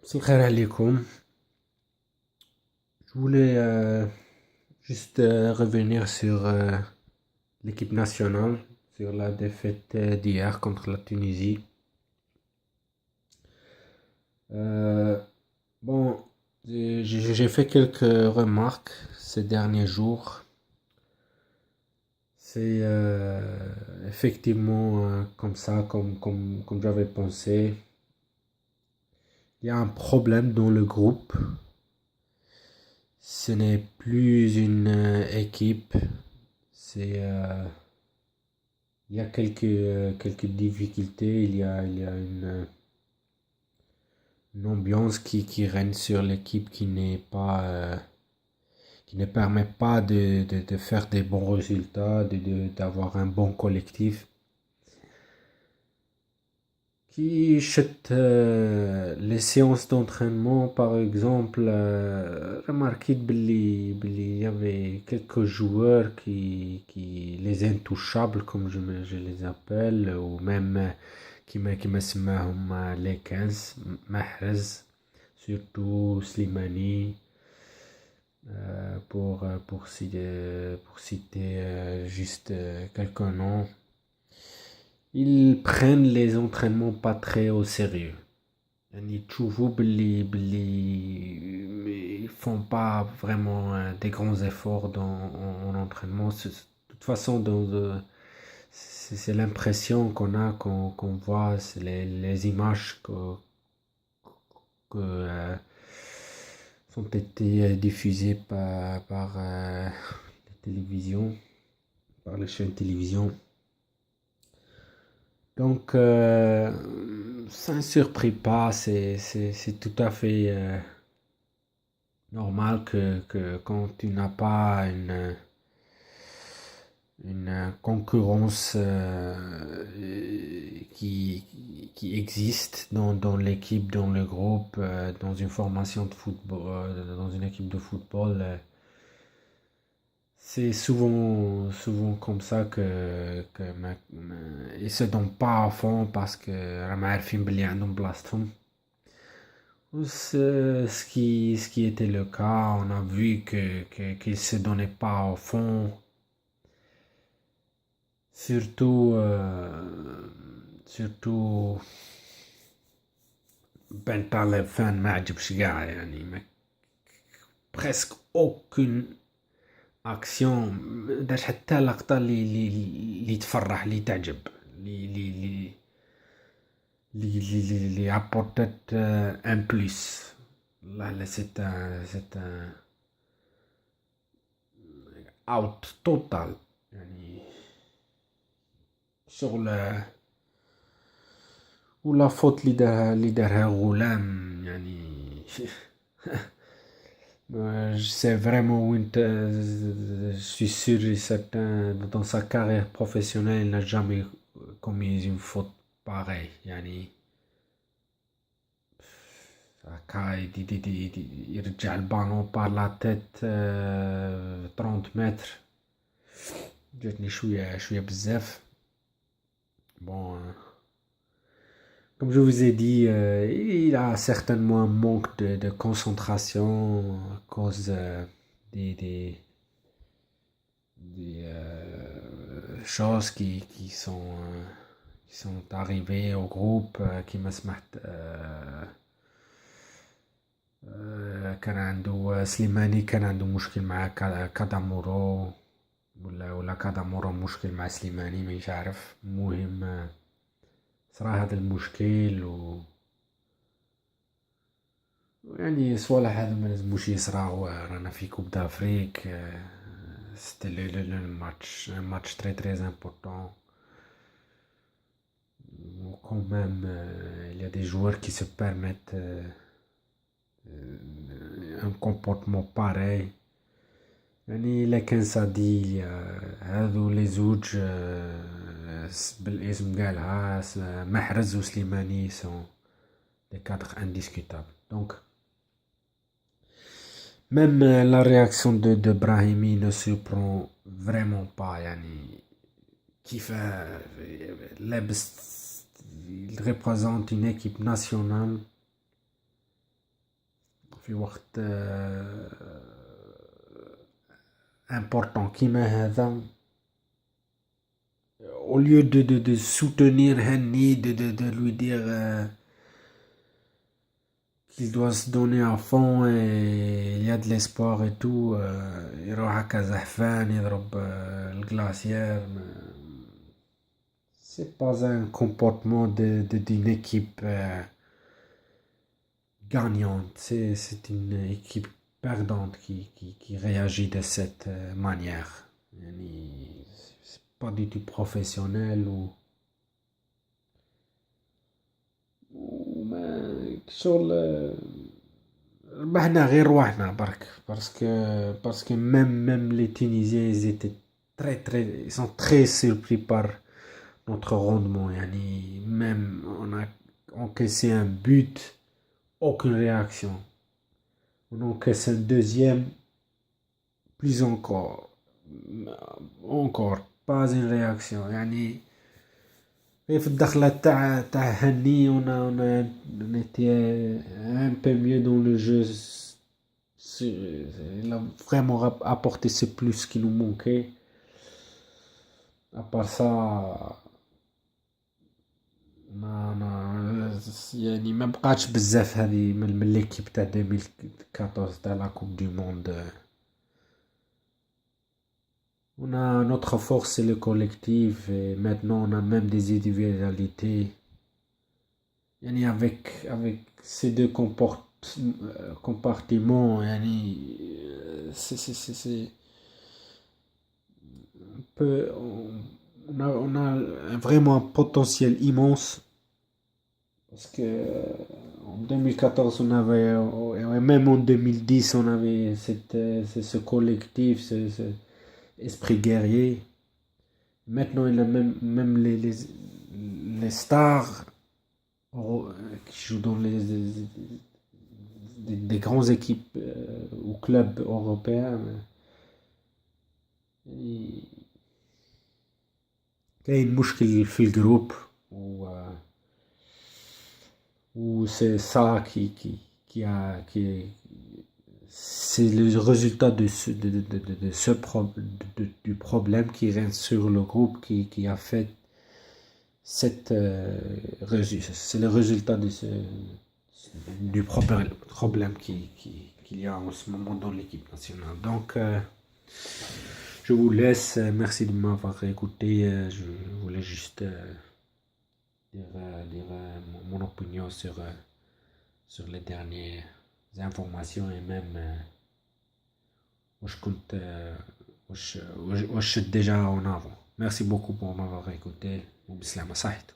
Salam alaikum. Je voulais juste revenir sur l'équipe nationale, sur la défaite d'hier contre la Tunisie. Euh, bon, j'ai fait quelques remarques ces derniers jours. C'est effectivement comme ça, comme j'avais pensé. Il y a un problème dans le groupe. Ce n'est plus une équipe. C'est Il y a quelques difficultés, il y a une ambiance qui règne sur l'équipe qui ne permet pas de faire des bons résultats, d'avoir un bon collectif. Qui jette les séances d'entraînement, par exemple, remarqué qu'il y avait quelques joueurs les intouchables, comme je les appelle, ou même qui me سماهم les 15, Mahrez, surtout Slimani, pour citer juste quelques noms. Ils prennent les entraînements pas très au sérieux. يعني تشوفوا باللي ils font pas vraiment des grands efforts en entraînement. De toute façon, c'est l'impression qu'on a qu'on voit, c'est les images que sont été diffusées par la télévision, par les chaînes de télévision. Donc, ça ne surprit pas, c'est tout à fait normal que quand tu n'as pas une concurrence qui existe dans l'équipe, dans le groupe, dans une formation de football, dans une équipe de football, c'est souvent comme ça que ils se donnent pas à fond parce que راهم عارفين بلي عندهم بلاصتهم. Ce qui était le cas, on a vu qu'ils se donnaient pas au fond. Surtout Ben Taleb fan ما عجبش قاع يعني presque aucune اكسيون داش حتى لقطه اللي تفرح اللي تعجب اللي apportait un plus. Là, c'est un out total يعني شغل ولا فوت اللي دارها غلام يعني. Je sais vraiment je suis sûr et certain, dans sa carrière professionnelle, il n'a jamais commis une faute pareille. يعني يرجع البالون par la tête 30 mètres. جاتني شوية بزاف. Bon, comme je vous ai dit, il a certainement un manque de concentration à cause des choses qui sont arrivées au groupe كيما سمعت كان عنده سليماني كان عنده مشكل مع كادامورو ولا كادامورو مشكل مع سليماني مش عارف. المهم صرا هذا المشكل ويعني صوالح هذا ما لازموش يصراو. رانا في كوب دافريك. C'était un match très très important. Quand même, il y a des joueurs qui se permettent un comportement pareil. يعني إلا كان صدي هذو لي زوج بالاسم قالها محرز وسليماني sont des cadres indiscutables. Donc, même la réaction de Brahimi ne surprend vraiment pas. يعني كيف لابس il représente une équipe nationale في وقت important كيما هذا au lieu de soutenir Henny, de lui dire qu'il doit se donner à fond et il y a de l'espoir et tout, يروح هكا زحفان يضرب الجلاسير. C'est pas un comportement d'une équipe gagnante, c'est une équipe perdante qui réagit de cette manière. C'est pas du tout professionnel ou شغل ربحنا غير رواحنا برك parce que même les Tunisiens ils étaient ils sont très surpris par notre rendement. Yani même on a encaissé un but, aucune réaction. On encaisse un deuxième, plus encore pas une réaction. يعني في الدخلة تاع هني on était un peu mieux dans le jeu. Il a vraiment apporté ce plus qui nous manquait. À part ça, يعني ما بقاتش بزاف هذه من ليكيب تاع 2014 تاع لا كوب دو موند. On a notre force, c'est le collectif, et maintenant on a même des individualités. Yani avec ces deux compartiments, yani, c'est on a vraiment un potentiel immense. Parce que en 2014, on avait, même en 2010, on avait ce collectif, ce esprit guerrier. Maintenant, il a même les stars qui jouent dans des grandes équipes ou clubs européens. كاين مشكل في الجروب ou c'est ça c'est le résultat du problème qui règne sur le groupe qui a fait c'est le résultat du problème qu'il y a en ce moment dans l'équipe nationale. Donc je vous laisse, merci de m'avoir écouté. Je voulais juste dire mon opinion sur les dernières informations et même je suis déjà en avant. Merci beaucoup pour m'avoir écouté. وبسلامة صحيت.